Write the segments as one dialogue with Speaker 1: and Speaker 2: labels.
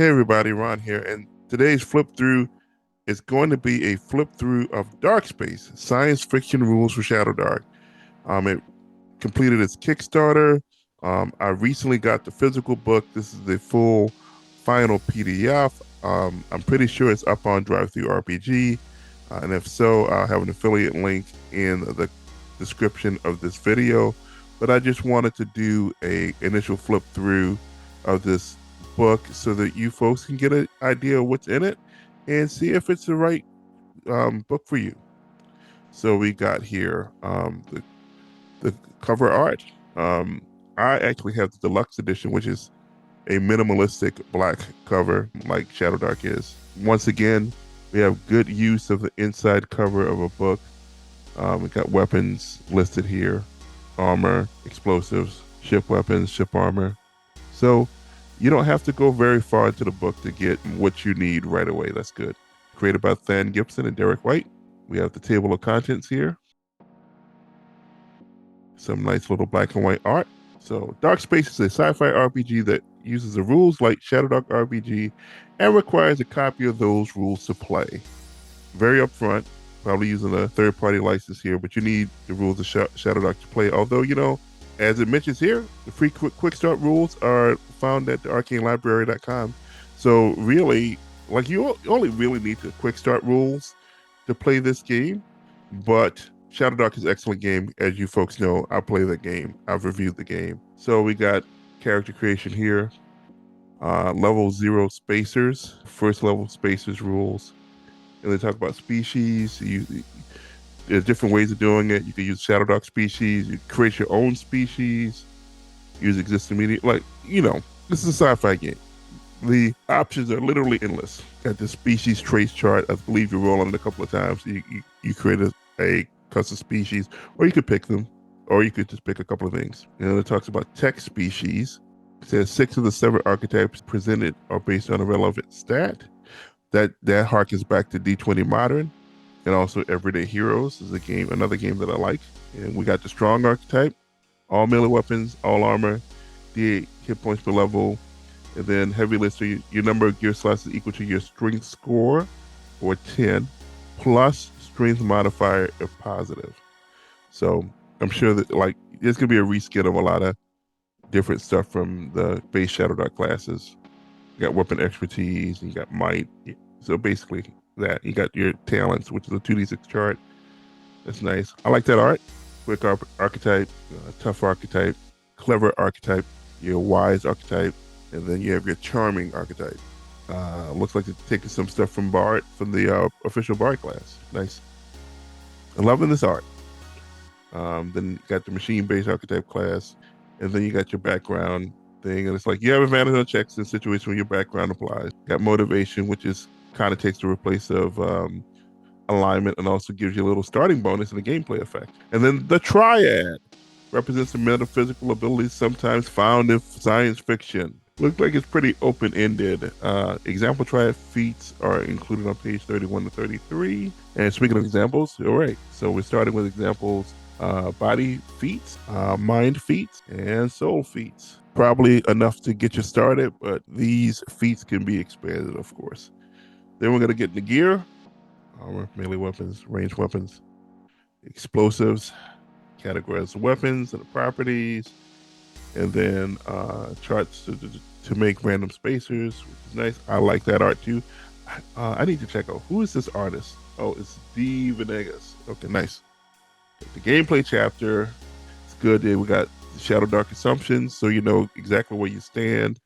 Speaker 1: Hey everybody, Ron here, and today's flip through is going to be a flip through of DarkSpace, science fiction rules for Shadow Dark. It completed its Kickstarter. I recently got the physical book. This is the full final PDF. I'm pretty sure it's up on Drive-Through RPG, and if so, I'll have an affiliate link in the description of this video. But I just wanted to do a initial flip through of this book so that you folks can get an idea of what's in it and see if it's the right book for you. So we got here the cover art. I actually have the deluxe edition, which is a minimalistic black cover like Shadow Dark is. Once again, we have good use of the inside cover of a book. We got weapons listed here, armor, explosives, ship weapons, ship armor. So you don't have to go very far into the book to get what you need right away. That's good. Created by Than Gibson and Derek White. We have the table of contents here. Some nice little black and white art. So DarkSpace is a sci-fi RPG that uses the rules like Shadow Dark RPG and requires a copy of those rules to play. Very upfront, probably using a third-party license here, but you need the rules of Shadow Dark to play. Although, as it mentions here, the free quick start rules are found at the arcanelibrary.com. So really, you only really need the quick start rules to play this game, but Shadow Dark is an excellent game. As you folks know, I play the game. I've reviewed the game. So we got character creation here. Level 0 spacers, first level spacers rules. And they talk about species. There's different ways of doing it. You can use Shadow Dark species. You create your own species. Use existing media. This is a sci-fi game. The options are literally endless. Got the species trace chart. I believe you roll on it a couple of times. You create a custom species, or you could pick them, or you could just pick a couple of things. And it talks about tech species. It says 6 of the 7 archetypes presented are based on a relevant stat. That harkens back to D20 Modern, and also Everyday Heroes is another game that I like. And we got the strong archetype, all melee weapons, all armor, D8 hit points per level, and then heavy lister, your number of gear slots is equal to your strength score, or 10, plus strength modifier if positive. So I'm sure that there's gonna be a reskin of a lot of different stuff from the base Shadow Dark classes. You got weapon expertise, you got might. So basically that. You got your talents, which is a 2d6 chart. That's nice. I like that art. Quick archetype, tough archetype, clever archetype, your wise archetype, and then you have your charming archetype. Looks like it's taking some stuff from Bard, from the official Bard class. Nice. I'm loving this art. Then you got the machine-based archetype class, and then you got your background thing, and it's like you have advantage on checks in situations where your background applies. Got motivation, which is kind of takes the replace of alignment, and also gives you a little starting bonus and a gameplay effect. And then the triad represents the metaphysical abilities sometimes found in science fiction. Looks like it's pretty open-ended. Example triad feats are included on page 31 to 33. And speaking of examples, all right, so we're starting with examples: body feats, mind feats, and soul feats. Probably enough to get you started, but these feats can be expanded, of course. Then we're going to get the gear, armor, melee weapons, ranged weapons, explosives, categorized weapons and the properties, and then charts to make random spacers, which is nice. I like that art too. I need to check out, who is this artist? Oh, it's D. Venegas. Okay, nice. The gameplay chapter, it's good. We got Shadow Dark assumptions, so you know exactly where you stand.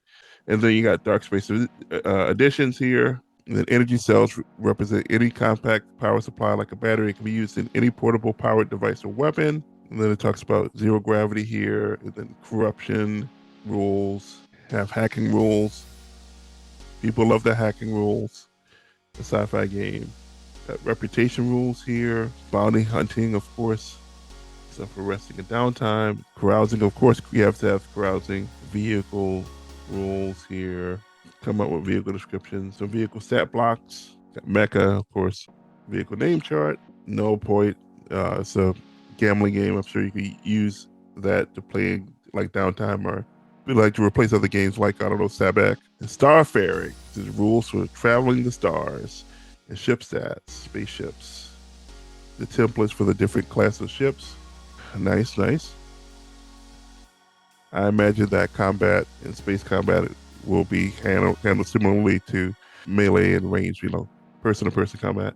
Speaker 1: And then you got DarkSpace additions here. And then energy cells represent any compact power supply like a battery. It can be used in any portable powered device or weapon. And then it talks about zero gravity here, and then corruption rules, have hacking rules. People love the hacking rules. A sci-fi game. Got reputation rules here, bounty hunting, of course, stuff for resting and downtime, carousing, of course, you have to have carousing, vehicle rules here, come up with vehicle descriptions, some vehicle stat blocks, got mecha, of course, vehicle name chart, null point, it's a gambling game. I'm sure you could use that to play like downtime or We like to replace other games like, I don't know, Sabak and Starfaring. There's rules for traveling the stars and ship stats, spaceships, the templates for the different classes of ships. Nice, nice. I imagine that combat and space combat will be handled similarly to melee and range, person-to-person combat.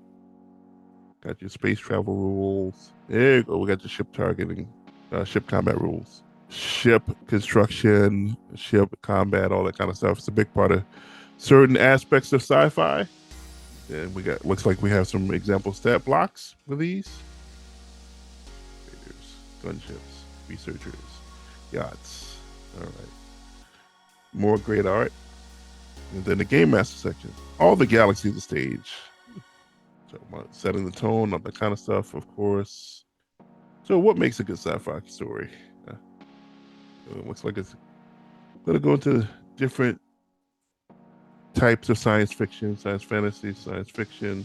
Speaker 1: Got your space travel rules. There you go. We got your ship targeting, ship combat rules. Ship construction, ship combat, all that kind of stuff. It's a big part of certain aspects of sci-fi. And looks like we have some example stat blocks for these. Raiders, gunships, researchers, yachts. All right. More great art. And then the Game Master section. All the galaxies the stage. So setting the tone, all that kind of stuff, of course. So what makes a good sci-fi story? It looks like it's going to go into different types of science fiction, science fantasy, science fiction.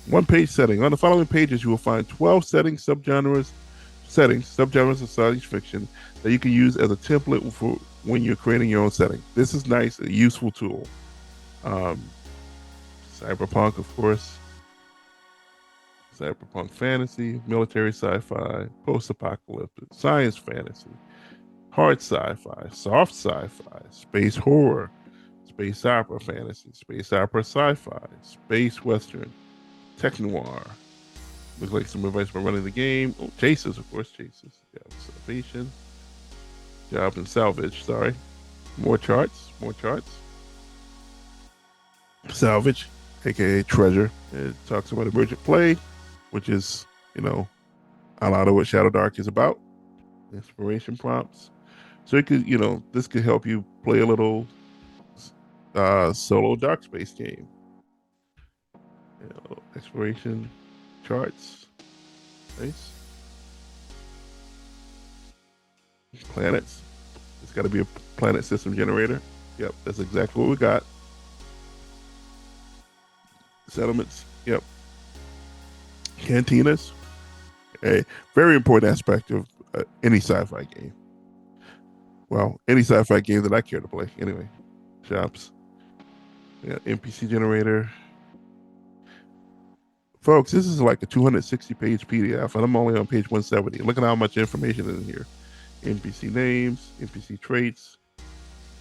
Speaker 1: One-page setting. On the following pages, you will find 12 subgenres of science fiction that you can use as a template for when you're creating your own setting. This is nice, a useful tool. Cyberpunk, of course. Cyberpunk fantasy, military sci-fi, post-apocalyptic, science fantasy, hard sci-fi, soft sci-fi, space horror, space opera fantasy, space opera sci-fi, space western, tech noir. Looks like some advice for running the game. Oh, chases, of course, chases. Yeah, salvation, job and salvage. Sorry, more charts. Salvage, aka treasure. It talks about emergent play, which is, a lot of what Shadow Dark is about. Inspiration prompts. So it could, this could help you play a little solo DarkSpace game. Exploration charts. Nice. Planets. It's got to be a planet system generator. Yep, that's exactly what we got. Settlements. Yep. Cantinas. A very important aspect of any sci-fi game. Well, any sci-fi game that I care to play. Anyway, shops. Yeah, NPC generator. Folks, this is like a 260-page PDF, and I'm only on page 170. Look at how much information is in here. NPC names, NPC traits.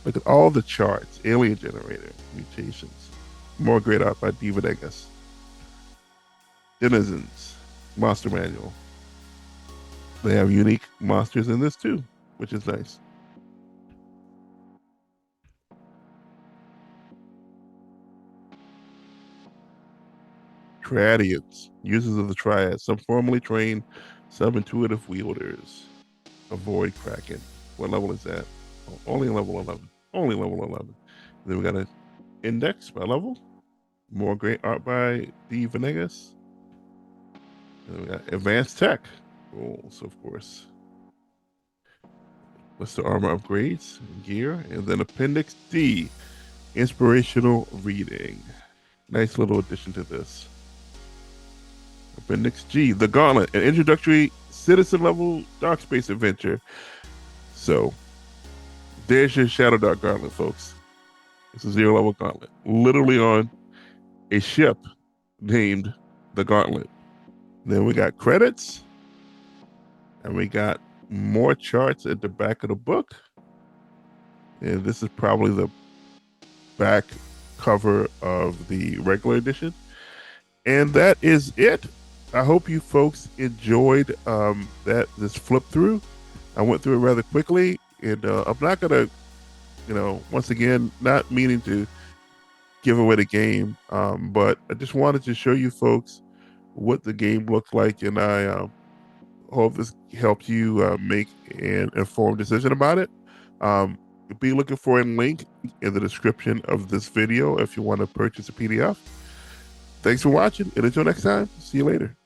Speaker 1: Look at all the charts. Alien generator, mutations. More great art by D. Venegas. Denizens, monster manual. They have unique monsters in this too, which is nice. Triadians, users of the triad, some formally trained, some intuitive wielders. Avoid Kraken. What level is that? Oh, only level 11. Only level 11. Then we got an index by level. More great art by D. Venegas. And we got advanced tech rules, of course. What's the armor upgrades, gear, and then Appendix D, inspirational reading. Nice little addition to this. Appendix G, The Gauntlet, an introductory citizen level DarkSpace adventure. So there's your Shadow Dark Gauntlet, folks. It's a 0 level gauntlet, literally on a ship named the Gauntlet. Then we got credits, and we got more charts at the back of the book. And this is probably the back cover of the regular edition. And that is it. I hope you folks enjoyed this flip through. I went through it rather quickly, and I'm not gonna, once again, not meaning to give away the game, but I just wanted to show you folks what the game looked like, and I hope this helps you make an informed decision about it. Be looking for a link in the description of this video if you want to purchase a PDF. Thanks for watching, and until next time, see you later.